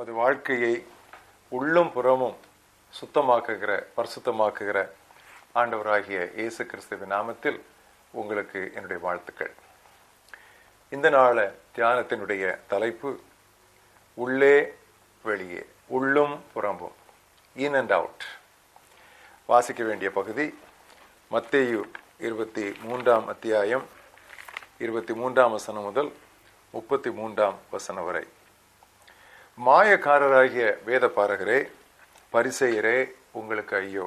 நமது வாழ்க்கையை உள்ளும் புறமும் சுத்தமாக்குகிற பரிசுத்தமாக்குகிற ஆண்டவராகிய இயேசு கிறிஸ்துவின் நாமத்தில் உங்களுக்கு என்னுடைய வாழ்த்துக்கள். இந்த நாள தியானத்தினுடைய தலைப்பு உள்ளே வெளியே, உள்ளும் புறம்பும், இன் அண்ட் அவுட். வாசிக்க வேண்டிய பகுதி மத்தேயு 23ஆம் அத்தியாயம் 23ஆம் வசனம் முதல் 33ஆம் வசனம் வரை. மாயக்காரராகிய வேத பாரகரே, பரிசேயரே, உங்களுக்கு ஐயோ!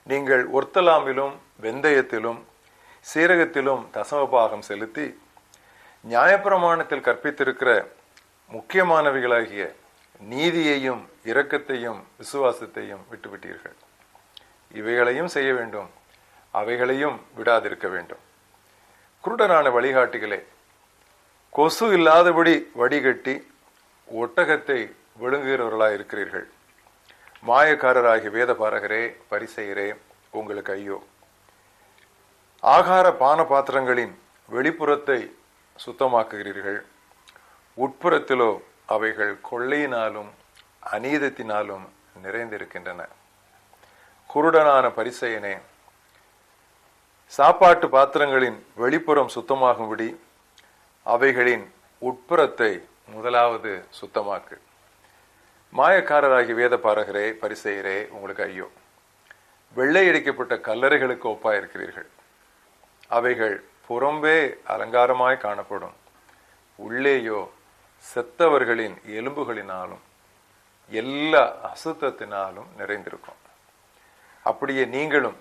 நீங்கள் ஒர்த்தலாமிலும் வெந்தயத்திலும் சீரகத்திலும் தசமபாகம் செலுத்தி நியாயப்பிரமாணத்தில் கற்பித்திருக்கிற முக்கியமானவைகளாகிய நீதியையும் இரக்கத்தையும் விசுவாசத்தையும் விட்டுவிட்டீர்கள். இவைகளையும் செய்ய வேண்டும், அவைகளையும் விடாதிருக்க வேண்டும். குருடரான வழிகாட்டிகளே, கொசு இல்லாதபடி வடிகட்டி ஒட்டகத்தை விழுங்குகிறவர்களாய் இருக்கிறீர்கள். மாயக்காரராகிய வேத பாரகரே, பரிசேயரே, உங்களுக்கு ஐயோ! ஆகார பான பாத்திரங்களின் வெளிப்புறத்தை சுத்தமாக்குகிறீர்கள், உட்புறத்திலோ அவைகள் கொள்ளையினாலும் அநீதத்தினாலும் நிறைந்திருக்கின்றன. குருடனான பரிசேயனே, சாப்பாட்டு பாத்திரங்களின் வெளிப்புறம் சுத்தமாகும்படி அவைகளின் உட்புறத்தை முதலாவது சுத்தமாக்கு. மாயக்காரராகி வேத பாரகரே, பரிசேயரே, உங்களுக்கு ஐயோ! வெள்ளை அடிக்கப்பட்ட கல்லறைகளுக்கு ஒப்பாயிருக்கிறீர்கள். அவைகள் புறம்பே அலங்காரமாய் காணப்படும், உள்ளேயோ செத்தவர்களின் எலும்புகளினாலும் எல்லா அசுத்தத்தினாலும் நிறைந்திருக்கும். அப்படியே நீங்களும்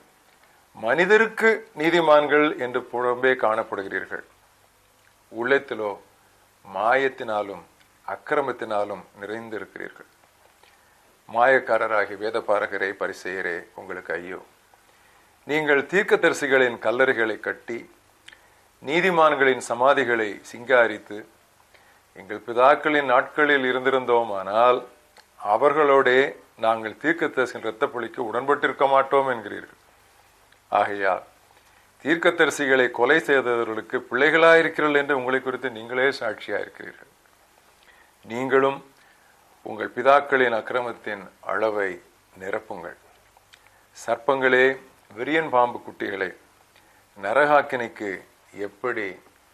மனிதருக்கு நீதிமான்கள் என்று புறம்பே காணப்படுகிறீர்கள், உள்ளத்திலோ மாயத்தினாலும் அக்கிரமத்தினாலும் நிறைந்திருக்கிறீர்கள். மாயக்காரராகி வேத பாரகரே, பரிசேயரே, உங்களுக்கு ஐயோ! நீங்கள் தீர்க்கதரிசிகளின் கல்லறைகளை கட்டி நீதிமான்களின் சமாதிகளை சிங்காரித்து எங்கள் பிதாக்களின் நாட்களில் இருந்திருந்தோமானால் அவர்களோடே நாங்கள் தீர்க்கதரிசியின் இரத்தப்பழிக்கு உடன்பட்டிருக்க மாட்டோம் என்கிறீர்கள். ஆகையால் தீர்க்கதரிசிகளை கொலை செய்தவர்களுக்கு பிள்ளைகளாயிருக்கிறீர்கள் என்று உங்களை குறித்து நீங்களே சாட்சியாயிருக்கிறீர்கள். நீங்களும் உங்கள் பிதாக்களின் அக்கிரமத்தின் அளவை நிரப்புங்கள். சர்ப்பங்களே, விரியன் பாம்பு குட்டிகளே, நரகாக்கினைக்கு எப்படி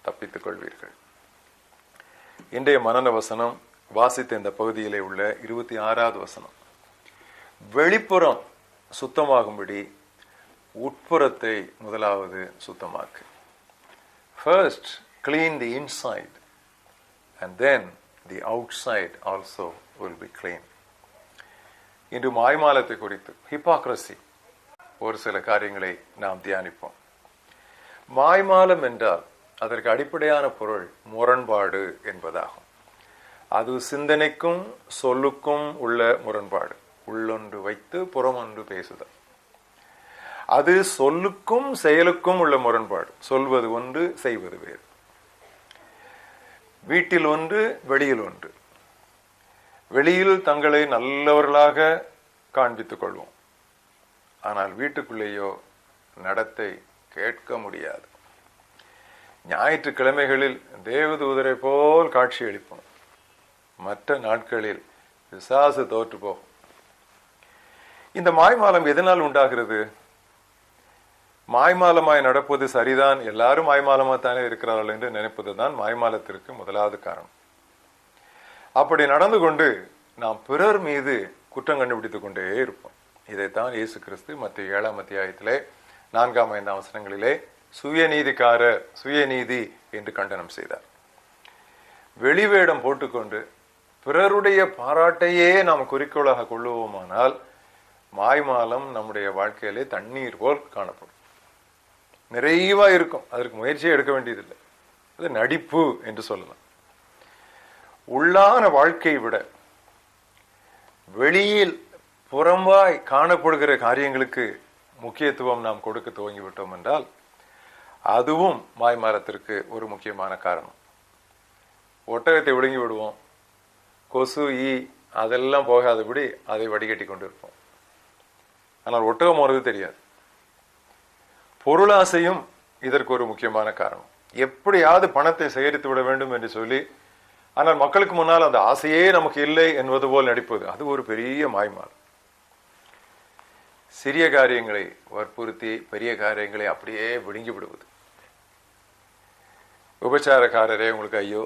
தப்பித்துக் கொள்வீர்கள்? இன்றைய மனன வசனம் வாசித்த இந்த பகுதியிலே உள்ள 26வது வசனம். வெளிப்புறம் சுத்தமாகும்படி உட்புறத்தை முதலாவது சுத்தமாக்கு. First clean the inside and then the outside also will be clean. இன்று மாய்மாலத்தை குறித்து, ஹிப்பாக்ரசி, ஒரு சில காரியங்களை நாம் தியானிப்போம். மாய்மாலம் என்றால் அதற்கு அடிப்படையான பொருள் முரண்பாடு என்பதாகும். அது சிந்தனைக்கும் சொல்லுக்கும் உள்ள முரண்பாடு. உள்ளொன்று வைத்து புறமொன்று பேசுதல். அது சொல்லுக்கும் செயலுக்கும் உள்ள முரண்பாடு. சொல்வது ஒன்று, செய்வது வேறு. வீட்டில் ஒன்று, வெளியில் ஒன்று. வெளியில் தங்களை நல்லவர்களாக காண்பித்துக் கொள்வோம், ஆனால் வீட்டுக்குள்ளேயோ நடத்தை கேட்க முடியாது. ஞாயிற்றுக்கிழமைகளில் தேவதூதரை போல் காட்சி அளிப்போம், மற்ற நாட்களில் பிசாசு தோற்று போகும். இந்த மாய்மாலம் எதனால் உண்டாகிறது? மாய்மாலமாய் நடப்பது சரிதான், எல்லாரும் மாய்மாலமாத்தானே இருக்கிறார்கள் என்று நினைப்பதுதான் மாய்மாலத்திற்கு முதலாவது காரணம். அப்படி நடந்து கொண்டு நாம் பிறர் மீது குற்றம் கண்டுபிடித்துக் கொண்டே இருப்போம். இதைத்தான் இயேசு கிறிஸ்து மத்திய 7ஆம் அத்தியாயத்திலே 4ஆம் 5ஆம் வசனங்களிலே சுயநீதிக்காரர், சுயநீதி என்று கண்டனம் செய்தார். வெளிவேடம் போட்டுக்கொண்டு பிறருடைய பாராட்டையே நாம் குறிக்கோளாக கொள்ளுவோமானால் மாய்மாலம் நம்முடைய வாழ்க்கையிலே தண்ணீர் போல் காணப்படும். நிறைவா இருக்கும், அதற்கு முயற்சியே எடுக்க வேண்டியதில்லை. அது நடிப்பு என்று சொல்லலாம். உள்ளான வாழ்க்கையை விட வெளியில் புறம்பாய் காணப்படுகிற காரியங்களுக்கு முக்கியத்துவம் நாம் கொடுக்க துவங்கிவிட்டோம் என்றால் அதுவும் மாய்மாலத்திற்கு ஒரு முக்கியமான காரணம். ஒட்டகத்தை விழுங்கி விடுவோம், கொசு, ஈ அதெல்லாம் போகாதபடி அதை வடிகட்டி கொண்டிருப்போம். ஆனால் ஒட்டகம் போறது தெரியாது. பொருளாசையும் இதற்கு ஒரு முக்கியமான காரணம். எப்படியாவது பணத்தை சேகரித்து விட வேண்டும் என்று சொல்லி ஆனால் மக்களுக்கு முன்னால் அந்த ஆசையே நமக்கு இல்லை என்பது போல் நடிப்பது, அது ஒரு பெரிய மாய்மால். சிறிய காரியங்களை வற்புறுத்தி பெரிய காரியங்களை அப்படியே விழுங்கி விடுவது. உபச்சாரக்காரரே உங்களுக்கு ஐயோ,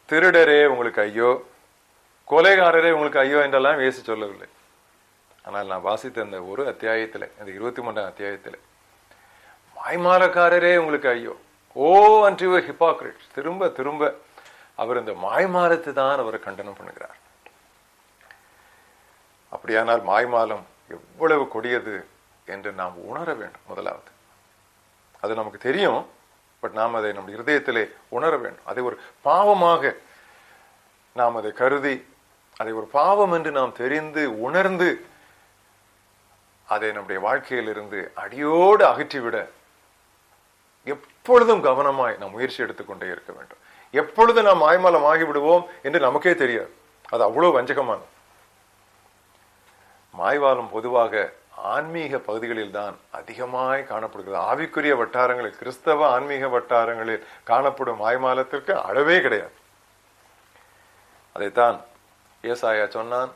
திருடரே உங்களுக்கு ஐயோ, கொலைகாரரே உங்களுக்கு ஐயோ என்றெல்லாம் இயேசு சொல்லவில்லை. ஆனால் நான் வாசித்த அந்த ஒரு அத்தியாயத்தில், இந்த 23ஆம் அத்தியாயத்தில், மாய்மாலக்காரரே உங்களுக்கு ஐயோ, ஓ அண்ட் யுவர் ஹிப்பாக்ரிட், திரும்ப திரும்ப அவர் இந்த மாய்மாலத்தை தான் அவரை கண்டனம் பண்ணுகிறார். அப்படியானால் மாய்மாலம் எவ்வளவு கொடியது என்று நாம் உணர வேண்டும். முதலாவது அது நமக்கு தெரியும், பட் நாம் அதை நம்முடைய இருதயத்திலே உணர வேண்டும். அதை ஒரு பாவமாக நாம் அதை கருதி, அதை ஒரு பாவம் என்று நாம் தெரிந்து உணர்ந்து அதை நம்முடைய வாழ்க்கையிலிருந்து அடியோடு அகற்றிவிட எப்பொழுதும் கவனமாய் நாம் முயற்சி எடுத்துக்கொண்டே இருக்க வேண்டும். எப்பொழுது நாம் மாய்மாலம் ஆகிவிடுவோம் என்று நமக்கே தெரியாது. அது அவ்வளவு வஞ்சகமான மாய்வாலம். பொதுவாக ஆன்மீக பகுதிகளில் தான் அதிகமாய் காணப்படுகிறது. ஆவிக்குரிய வட்டாரங்களில், கிறிஸ்தவ ஆன்மீக வட்டாரங்களில் காணப்படும் மாய்மாலத்திற்கு அளவே கிடையாது. அதைத்தான் ஏசாயா சொன்னான்.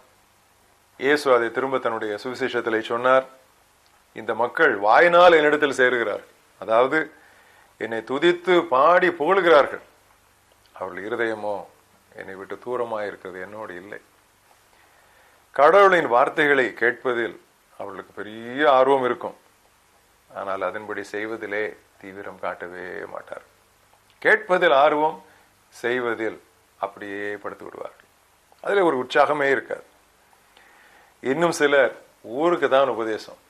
இயேசு அதை திரும்ப தன்னுடைய சுவிசேஷத்திலே சொன்னார். இந்த மக்கள் வாயினால் என்னிடத்தில் சேருகிறார்கள், அதாவது என்னை துதித்து பாடி புகழ்கிறார்கள், அவர்கள் இருதயமோ என்னை விட்டு தூரமாக இருக்கிறது, என்னோடு இல்லை. கடவுளின் வார்த்தைகளை கேட்பதில் அவர்களுக்கு பெரிய ஆர்வம் இருக்கும், ஆனால் அதன்படி செய்வதிலே தீவிரம் காட்டவே மாட்டார். கேட்பதில் ஆர்வம், செய்வதில் அப்படியே படுத்து விடுவார்கள். அதில் ஒரு உற்சாகமே இருக்காது. இன்னும் சிலர் ஊருக்கு தான் உபதேசம்.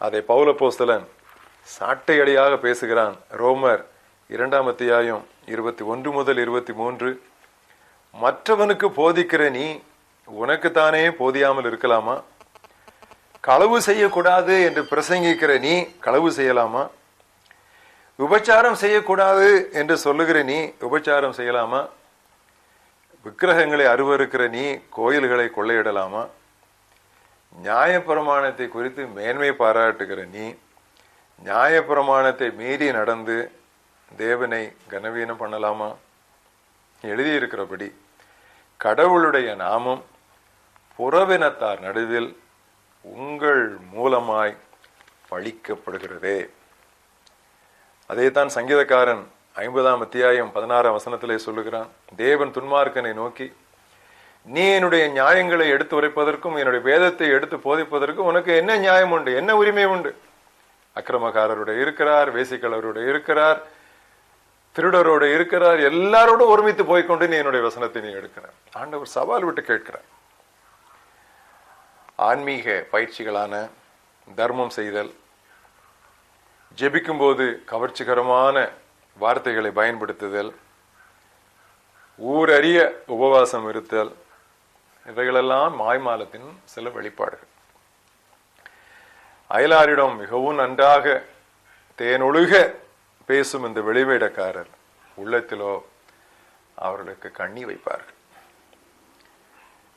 அதை பவுல் அப்போஸ்தலன் சாட்டையடியாக பேசுகிறான். ரோமர் 2ஆம் அத்தியாயம் 21 முதல் 23, மற்றவனுக்கு போதிக்கிற நீ உனக்குத்தானே போதியாமல் இருக்கலாமா? களவு செய்யக்கூடாது என்று பிரசங்கிக்கிற நீ களவு செய்யலாமா? உபச்சாரம் செய்யக்கூடாது என்று சொல்லுகிற நீ உபச்சாரம் செய்யலாமா? விக்கிரகங்களை அருவருக்கிற நீ கோயில்களை கொள்ளையிடலாமா? நியாயப்பிரமாணத்தை குறித்து மேன்மை பாராட்டுகிற நீ நியாயப்பிரமாணத்தை மீறி நடந்து தேவனை கனவீனம் பண்ணலாமா? எழுதியிருக்கிறபடி கடவுளுடைய நாமம் புறவினத்தார் நடுவில் உங்கள் மூலமாய் பழிக்கப்படுகிறதே. அதைத்தான் சங்கீதக்காரன் 50ஆம் அத்தியாயம் 16ஆம் வசனத்திலே சொல்லுகிறான். தேவன் துன்மார்க்கனை நோக்கி, நீ என்னுடைய நியாயங்களை எடுத்து உரைப்பதற்கும் என்னுடைய வேதத்தை எடுத்து போதிப்பதற்கும் உனக்கு என்ன நியாயம் உண்டு, என்ன உரிமை உண்டு? அக்கிரமக்காரருடைய இருக்கிறார், வேசிக்கலருடைய இருக்கிறார், திருடரோட இருக்கிறார், எல்லாரோட ஒருமித்து போய்கொண்டு நீ என்னுடைய வசனத்தை நீ எடுக்கிறார். ஆண்டவர் சவால் விட்டு கேட்கிறார். ஆன்மீக பயிற்சிகளான தர்மம் செய்தல், ஜெபிக்கும் போது கவர்ச்சிகரமான வார்த்தைகளை பயன்படுத்துதல், ஊரறிய உபவாசம் இருத்தல், இவைகளெல்லாம் மாய்மாலத்தின் சில வெளிப்பாடுகள். அயலாரிடம் மிகவும் நன்றாக தேனொழுக பேசும் இந்த வெளிவேடக்காரர் உள்ளத்திலோ அவர்களுக்கு கண்ணி வைப்பார்கள்.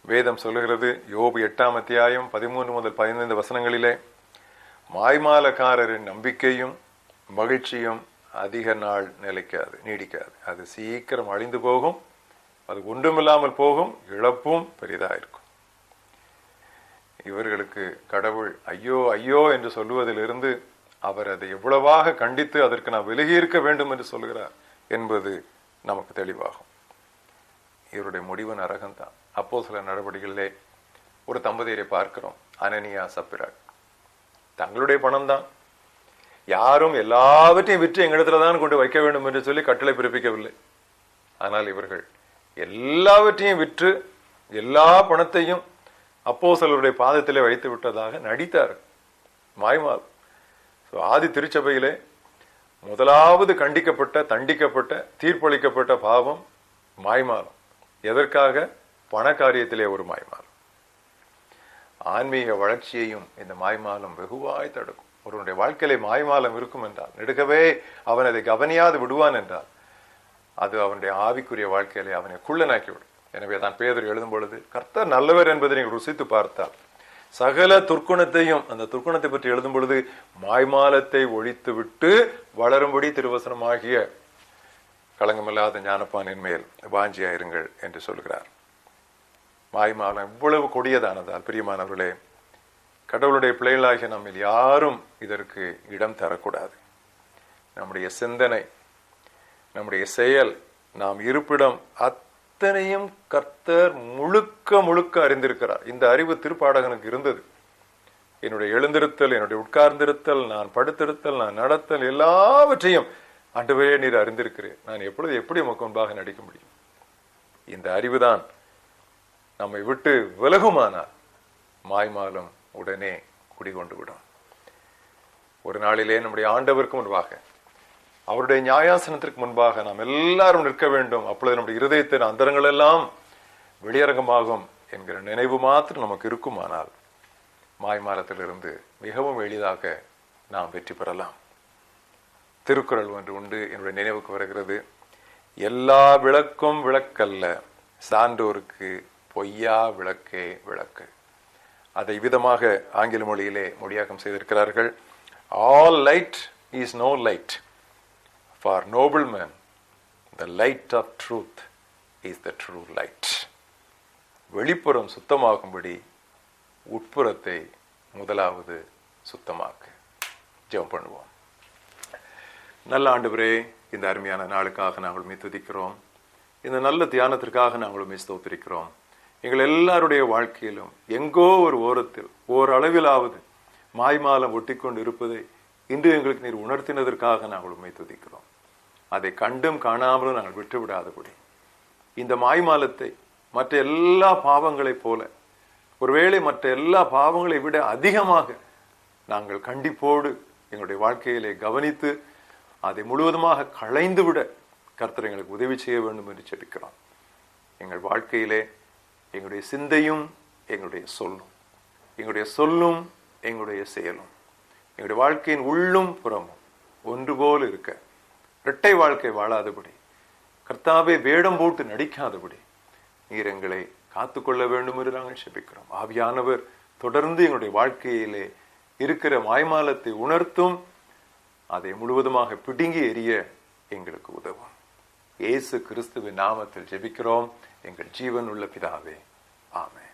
வேதம் சொல்லுகிறது, யோபு 8ஆம் அத்தியாயம் 13 முதல் 15 வசனங்களிலே, மாய்மாலக்காரரின் நம்பிக்கையும் மகிழ்ச்சியும் அதிக நாள் நிலைக்காது, நீடிக்காது. அது சீக்கிரம் அழிந்து போகும், அது ஒன்றுமில்லாமல் போகும், இழப்பும் பெரிதாயிருக்கும். இவர்களுக்கு கடவுள் ஐயோ ஐயோ என்று சொல்லுவதிலிருந்து அவர் அதை எவ்வளவாக கண்டித்து அதற்கு நாம் விலகி இருக்க வேண்டும் என்று சொல்லுகிறார் என்பது நமக்கு தெளிவாகும். இவருடைய முடிவு நரகம்தான். அப்போஸ்தலர் நடவடிக்கைகளிலே ஒரு தம்பதியரை பார்க்கிறோம், அனனியா சப்பிராள். தங்களுடைய பணம் தான், யாரும் எல்லாவற்றையும் விற்று எங்களிடத்துல தான் கொண்டு வைக்க வேண்டும் என்று சொல்லி கட்டளை பிறப்பிக்கவில்லை. ஆனால் இவர்கள் எல்லாவற்றையும் விற்று எல்லா பணத்தையும் அப்போஸ்தலருடைய பாதத்திலே வைத்து விட்டதாக நடித்தார். மாய்மால். ஆதி திருச்சபையிலே முதலாவது கண்டிக்கப்பட்ட, தண்டிக்கப்பட்ட, தீர்ப்பளிக்கப்பட்ட பாவம் மாய்மாலம். எதற்காக? பண காரியத்திலே ஒரு மாய்மாலம். ஆன்மீக வளர்ச்சியையும் இந்த மாய்மாலம் வெகுவாய் தடுக்கும். ஒருவனுடைய வாழ்க்கையிலே மாய்மாலம் இருக்கும் என்றால், நெடுக்கவே அவன் அதை கவனியாது விடுவான் என்றால், அது அவனுடைய ஆவிக்குரிய வாழ்க்கையிலே அவனை குள்ளனாக்கிவிடும். எனவே தான் பேதுரு எழுதும் பொழுது, கர்த்தர் நல்லவர் என்பதை நீங்கள் ருசித்து பார்த்தால் சகல துர்க்குணத்தையும், அந்த துர்க்குணத்தை பற்றி எழுதும் பொழுது, மாய்மாலத்தை ஒழித்து விட்டு வளரும்படி திருவசனமாகிய களங்கமில்லாத ஞானப்பானின் மேல் வாஞ்சியாயிருங்கள் என்று சொல்கிறார். மாய்மாலம் இவ்வளவு கொடியதானதால் பிரியமானவர்களே, கடவுளுடைய பிள்ளைகளாகிய நம்மில் யாரும் இதற்கு இடம் தரக்கூடாது. நம்முடைய சிந்தனை, நம்முடைய செயல், நாம் இருப்பிடம் அத்தனையும் கர்த்தர் முழுக்க முழுக்க அறிந்திருக்கிறார். இந்த அறிவு திருப்பாடகனுக்கு இருந்தது. என்னுடைய எழுந்திருத்தல், என்னுடைய உட்கார்ந்திருத்தல், நான் படுத்திருத்தல், நான் நடத்தல், எல்லாவற்றையும் ஆண்டவரே நீர் அறிந்திருக்கிறேன். நான் எப்படி உமக்கு முன்பாக நடிக்க முடியும்? இந்த அறிவுதான் நம்மை விட்டு விலகுமானால் மாய்மாலம் உடனே குடிகொண்டு விடும். ஒரு நாளிலே நம்முடைய ஆண்டவருக்கு முன்பாக, அவருடைய நியாயாசனத்திற்கு முன்பாக நாம் எல்லாரும் நிற்க வேண்டும். அப்பொழுது நம்முடைய இருதயத்தின் அந்தரங்கள் எல்லாம் வெளியரங்கமாகும் என்கிற நினைவு மாத்திரம் நமக்கு இருக்குமானால் மாய்மாலத்திலிருந்து மிகவும் எளிதாக நாம் வெற்றி பெறலாம். திருக்குறள் ஒன்று உண்டு, என்னுடைய நினைவுக்கு வருகிறது. எல்லா விளக்கும் விளக்கல்ல, சான்றோருக்கு பொய்யா விளக்கே விளக்கு. அதை விதமாக ஆங்கில மொழியிலே மொழியாக்கம் செய்திருக்கிறார்கள். All light is no light. For noble men, the light of truth is the true light. வெளிப்புறம் சுத்தமாகும்படி உட்புறத்தை முதலாவது சுத்தமாக்கு. ஜெபம் பண்ணுவோம். நல்ல ஆண்டவரே, இந்த அருமையான நாளுக்காக நாங்கள் உம்மை துதிக்கிறோம். இந்த நல்ல தியானத்திற்காக நாங்கள் உம்மை ஸ்தோத்திரிக்கிறோம். எங்கள் எல்லாருடைய வாழ்க்கையிலும் எங்கோ ஒரு ஓரத்தில் ஓரளவிலாவது மாய்மாலம் ஒட்டிக்கொண்டு இருப்பதை இன்று எங்களுக்கு நீர் உணர்த்தினதற்காக நாங்கள் உம்மை துதிக்கிறோம். அதை கண்டும் காணாமலும் நாங்கள் விட்டுவிடாதபடி இந்த மாய்மாலத்தை மற்ற எல்லா பாவங்களைப் போல, ஒருவேளை மற்ற எல்லா பாவங்களை விட அதிகமாக நாங்கள் கண்டிப்போடு எங்களுடைய வாழ்க்கையிலே கவனித்து அதை முழுவதுமாக களைந்து விட கர்த்தர் எங்களுக்கு உதவி செய்ய வேண்டும் என்று ஜெபிக்கிறோம். எங்கள் வாழ்க்கையிலே எங்களுடைய சிந்தையும் எங்களுடைய சொல்லும் எங்களுடைய செயலும், எங்களுடைய வாழ்க்கையின் உள்ளும் புறமும் ஒன்று போல் இருக்க, இரட்டை வாழ்க்கை வாழாதபடி, கர்த்தாவே வேடம் போட்டு நடிக்காதபடி நீர் எங்களை காத்துக்கொள்ள வேண்டும் என்று நாங்கள் ஜெபிக்கிறோம். ஆவியானவர் தொடர்ந்து எங்களுடைய வாழ்க்கையிலே இருக்கிற மாய்மாலத்தை உணர்த்தும், அதை முழுவதுமாக பிடுங்கி எறிய எங்களுக்கு உதவும். இயேசு கிறிஸ்துவின் நாமத்தில் ஜெபிக்கிறோம் எங்கள் ஜீவன் உள்ள பிதாவே, ஆமென்.